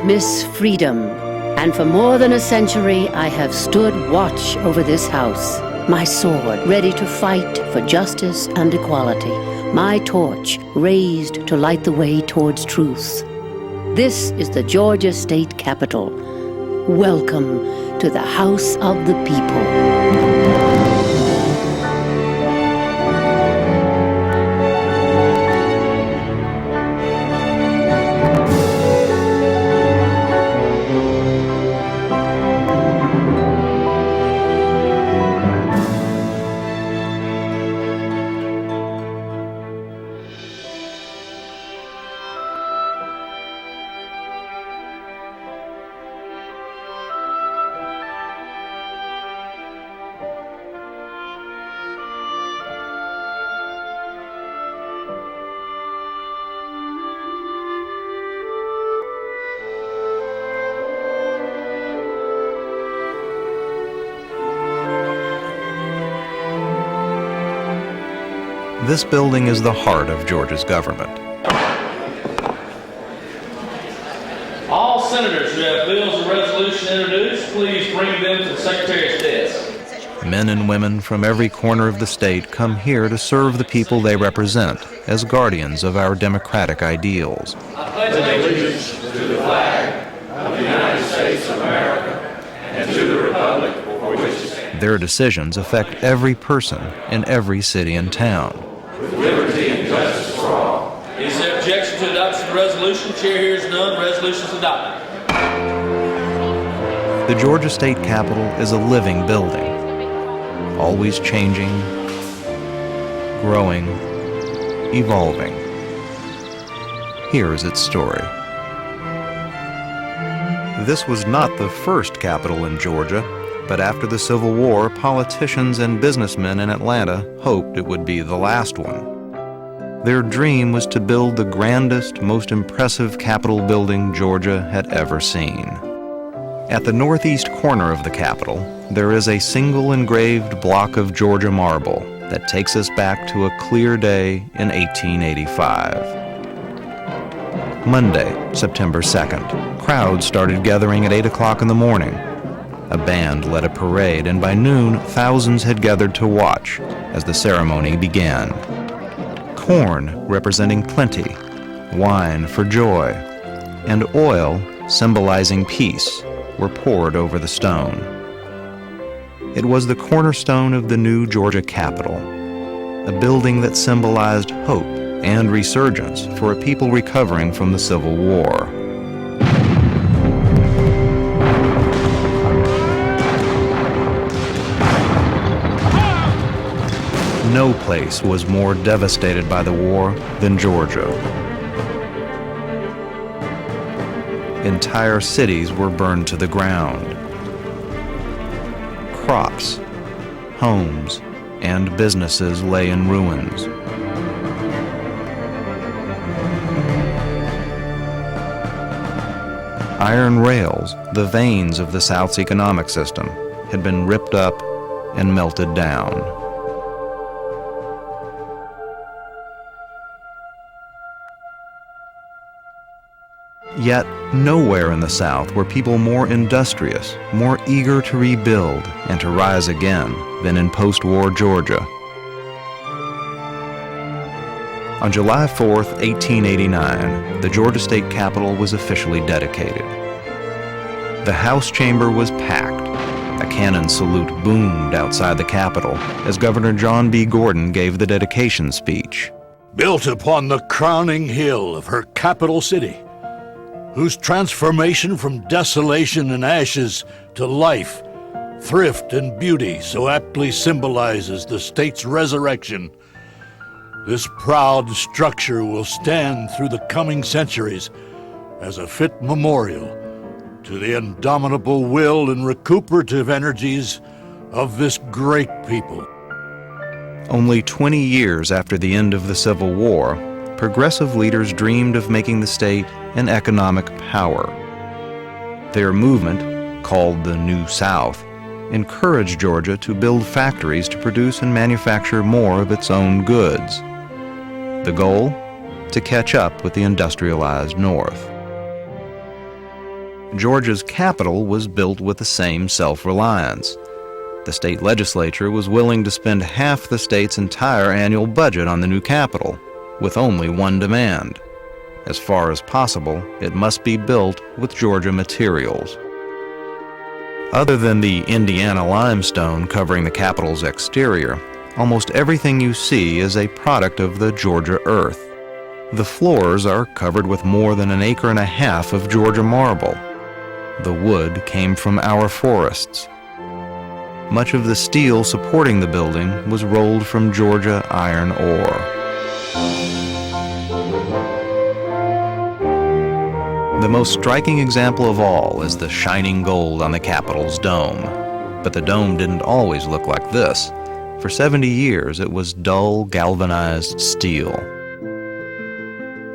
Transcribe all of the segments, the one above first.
Miss Freedom, and for more than a century I have stood watch over this house, my sword ready to fight for justice and equality, my torch raised to light the way towards truth. This is the Georgia State Capitol. Welcome to the House of the People. This building is the heart of Georgia's government. All senators who have bills or resolutions introduced, please bring them to the Secretary's desk. Men and women from every corner of the state come here to serve the people they represent as guardians of our democratic ideals. I pledge allegiance to the flag of the United States of America and to the republic for which it stands. Their decisions affect every person in every city and town. With liberty and justice for all. Is there objection to adoption of the resolution? Chair hears none. Resolution is adopted. The Georgia State Capitol is a living building, always changing, growing, evolving. Here's its story. This was not the first Capitol in Georgia, but after the Civil War, politicians and businessmen in Atlanta hoped it would be the last one. Their dream was to build the grandest, most impressive Capitol building Georgia had ever seen. At the northeast corner of the Capitol, there is a single engraved block of Georgia marble that takes us back to a clear day in 1885. Monday, September 2nd, crowds started gathering at 8 o'clock in the morning. A band led a parade, and by noon, thousands had gathered to watch as the ceremony began. Corn representing plenty, wine for joy, and oil symbolizing peace were poured over the stone. It was the cornerstone of the new Georgia Capitol, a building that symbolized hope and resurgence for a people recovering from the Civil War. No place was more devastated by the war than Georgia. Entire cities were burned to the ground. Crops, homes, and businesses lay in ruins. Iron rails, the veins of the South's economic system, had been ripped up and melted down. Yet, nowhere in the South were people more industrious, more eager to rebuild and to rise again than in post-war Georgia. On July 4th, 1889, the Georgia State Capitol was officially dedicated. The House chamber was packed. A cannon salute boomed outside the Capitol as Governor John B. Gordon gave the dedication speech. Built upon the crowning hill of her capital city, whose transformation from desolation and ashes to life, thrift, and beauty so aptly symbolizes the state's resurrection, this proud structure will stand through the coming centuries as a fit memorial to the indomitable will and recuperative energies of this great people. Only 20 years after the end of the Civil War, progressive leaders dreamed of making the state an economic power. Their movement, called the New South, encouraged Georgia to build factories to produce and manufacture more of its own goods. The goal? To catch up with the industrialized North. Georgia's capital was built with the same self-reliance. The state legislature was willing to spend half the state's entire annual budget on the new capital, with only one demand. As far as possible, it must be built with Georgia materials. Other than the Indiana limestone covering the capital's exterior, almost everything you see is a product of the Georgia earth. The floors are covered with more than 1.5 acres of Georgia marble. The wood came from our forests. Much of the steel supporting the building was rolled from Georgia iron ore. The most striking example of all is the shining gold on the Capitol's dome. But the dome didn't always look like this. For 70 years, it was dull, galvanized steel.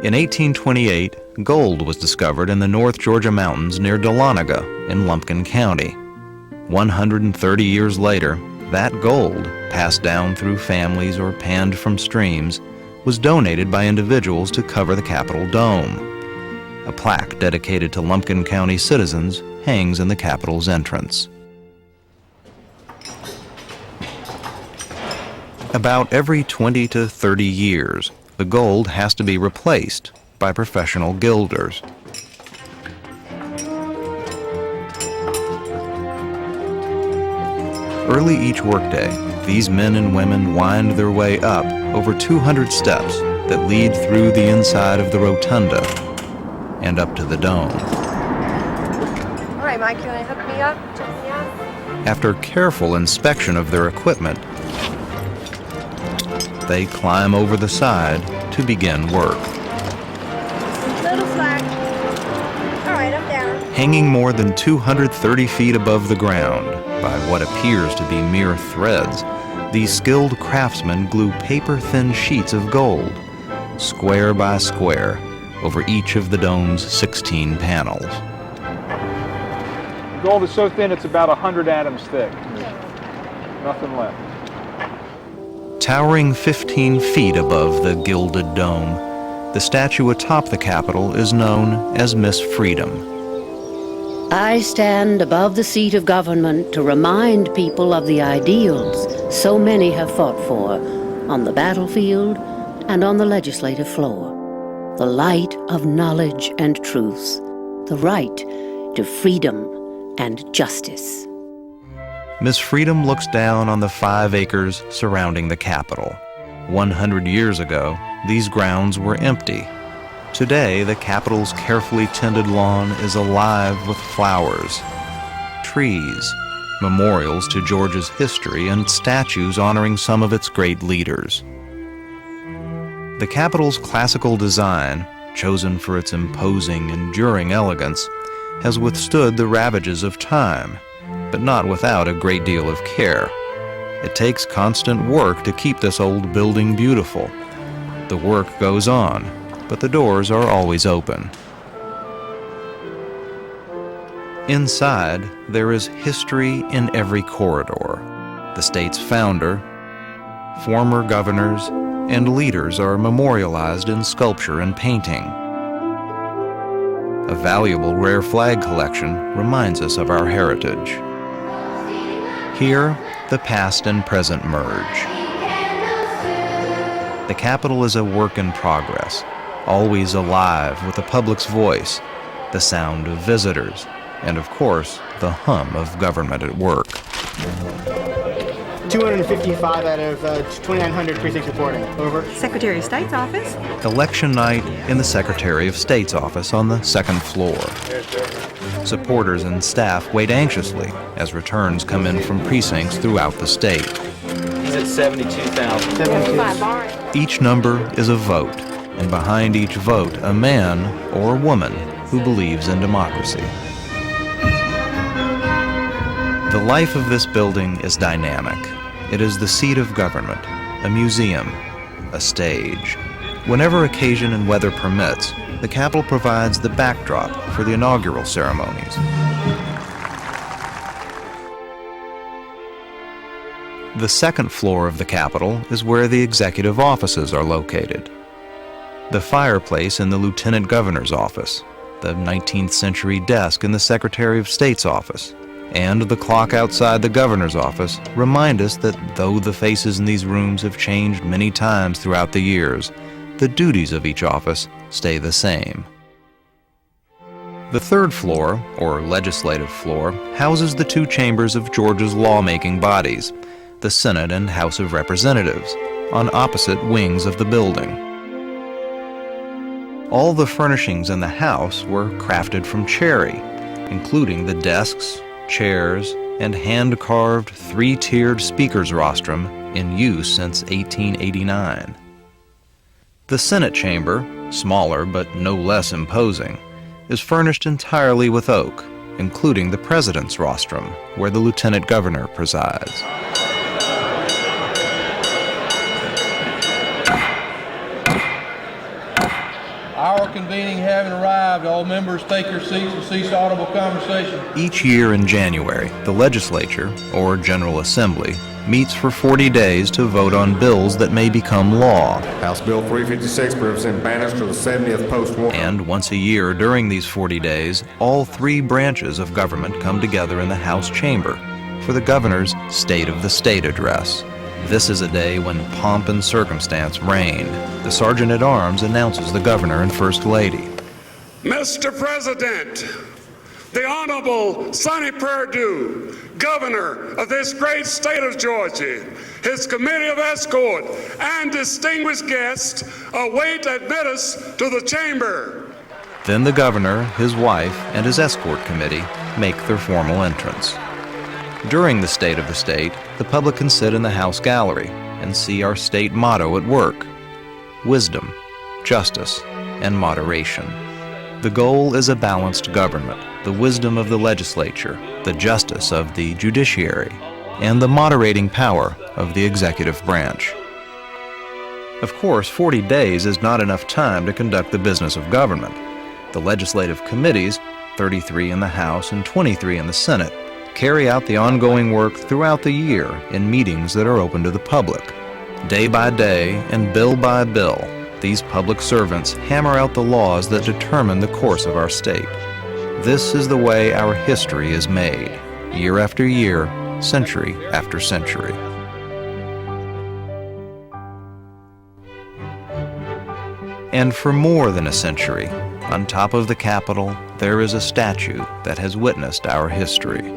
In 1828, gold was discovered in the North Georgia mountains near Dahlonega in Lumpkin County. 130 years later, that gold, passed down through families or panned from streams, was donated by individuals to cover the Capitol dome. A plaque dedicated to Lumpkin County citizens hangs in the Capitol's entrance. About every 20 to 30 years, the gold has to be replaced by professional gilders. Early each workday, these men and women wind their way up over 200 steps that lead through the inside of the rotunda and up to the dome. All right, Mike, you want to hook me up? Check me out? After careful inspection of their equipment, they climb over the side to begin work. Little flag. All right, I'm down. Hanging more than 230 feet above the ground, by what appears to be mere threads, these skilled craftsmen glue paper-thin sheets of gold, square by square, over each of the dome's 16 panels. The gold is so thin it's about 100 atoms thick. Nothing left. Towering 15 feet above the gilded dome, the statue atop the Capitol is known as Miss Freedom. I stand above the seat of government to remind people of the ideals so many have fought for on the battlefield and on the legislative floor. The light of knowledge and truth, the right to freedom and justice. Miss Freedom looks down on the 5 acres surrounding the Capitol. 100 years ago, these grounds were empty. Today, the Capitol's carefully tended lawn is alive with flowers, trees, memorials to Georgia's history, and statues honoring some of its great leaders. The Capitol's classical design, chosen for its imposing, enduring elegance, has withstood the ravages of time, but not without a great deal of care. It takes constant work to keep this old building beautiful. The work goes on, but the doors are always open. Inside, there is history in every corridor. The state's founder, former governors, and leaders are memorialized in sculpture and painting. A valuable rare flag collection reminds us of our heritage. Here, the past and present merge. The Capitol is a work in progress, always alive with the public's voice, the sound of visitors, and of course, the hum of government at work. 255 out of 2,900 precincts reporting. Over. Secretary of State's office. Election night in the Secretary of State's office on the second floor. Supporters and staff wait anxiously as returns come in from precincts throughout the state. He's at 72,000. Each number is a vote, and behind each vote, a man or woman who believes in democracy. The life of this building is dynamic. It is the seat of government, a museum, a stage. Whenever occasion and weather permits, the Capitol provides the backdrop for the inaugural ceremonies. The second floor of the Capitol is where the executive offices are located. The fireplace in the Lieutenant Governor's office, the 19th century desk in the Secretary of State's office, and the clock outside the governor's office remind us that though the faces in these rooms have changed many times throughout the years, the duties of each office stay the same. The third floor, or legislative floor, houses the two chambers of Georgia's lawmaking bodies, the Senate and House of Representatives, on opposite wings of the building. All the furnishings in the house were crafted from cherry, including the desks, chairs, and hand-carved three-tiered speaker's rostrum in use since 1889. The Senate chamber, smaller but no less imposing, is furnished entirely with oak, including the President's rostrum, where the Lieutenant Governor presides. Our convening having arrived, all members take your seats and cease audible conversation. Each year in January, the legislature, or General Assembly, meets for 40 days to vote on bills that may become law. House Bill 356 represents Bannister to the 70th post-war. And once a year during these 40 days, all three branches of government come together in the House chamber for the governor's State of the State address. This is a day when pomp and circumstance reign. The Sergeant-at-Arms announces the governor and First Lady. Mr. President, the Honorable Sonny Perdue, Governor of this great state of Georgia, his committee of escort, and distinguished guests await admittance to the chamber. Then the governor, his wife, and his escort committee make their formal entrance. During the State of the State, the public can sit in the House gallery and see our state motto at work: wisdom, justice, and moderation. The goal is a balanced government, the wisdom of the legislature, the justice of the judiciary, and the moderating power of the executive branch. Of course, 40 days is not enough time to conduct the business of government. The legislative committees, 33 in the House and 23 in the Senate, carry out the ongoing work throughout the year in meetings that are open to the public. Day by day and bill by bill, these public servants hammer out the laws that determine the course of our state. This is the way our history is made, year after year, century after century. And for more than a century, on top of the Capitol, there is a statue that has witnessed our history.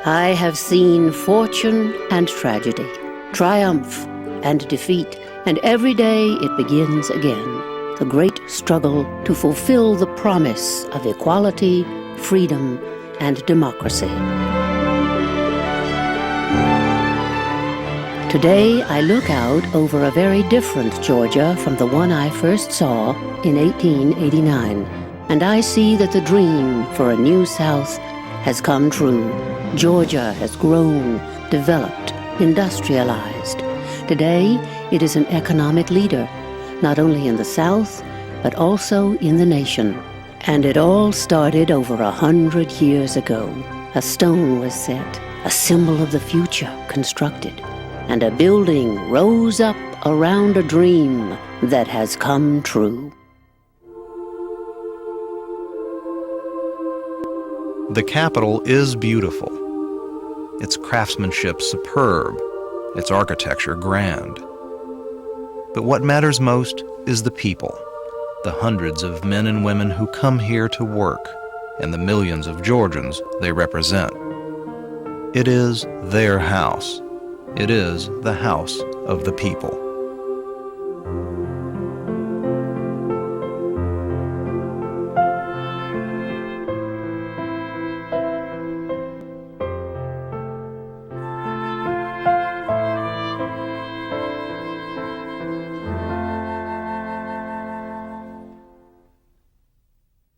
I have seen fortune and tragedy, triumph and defeat, and every day it begins again, the great struggle to fulfill the promise of equality, freedom, and democracy. Today, I look out over a very different Georgia from the one I first saw in 1889, and I see that the dream for a new South has come true. Georgia has grown, developed, industrialized. Today, it is an economic leader, not only in the South, but also in the nation. And it all started over 100 years ago. A stone was set, a symbol of the future constructed, and a building rose up around a dream that has come true. The Capitol is beautiful, its craftsmanship superb, its architecture grand. But what matters most is the people, the hundreds of men and women who come here to work, and the millions of Georgians they represent. It is their house. It is the house of the people.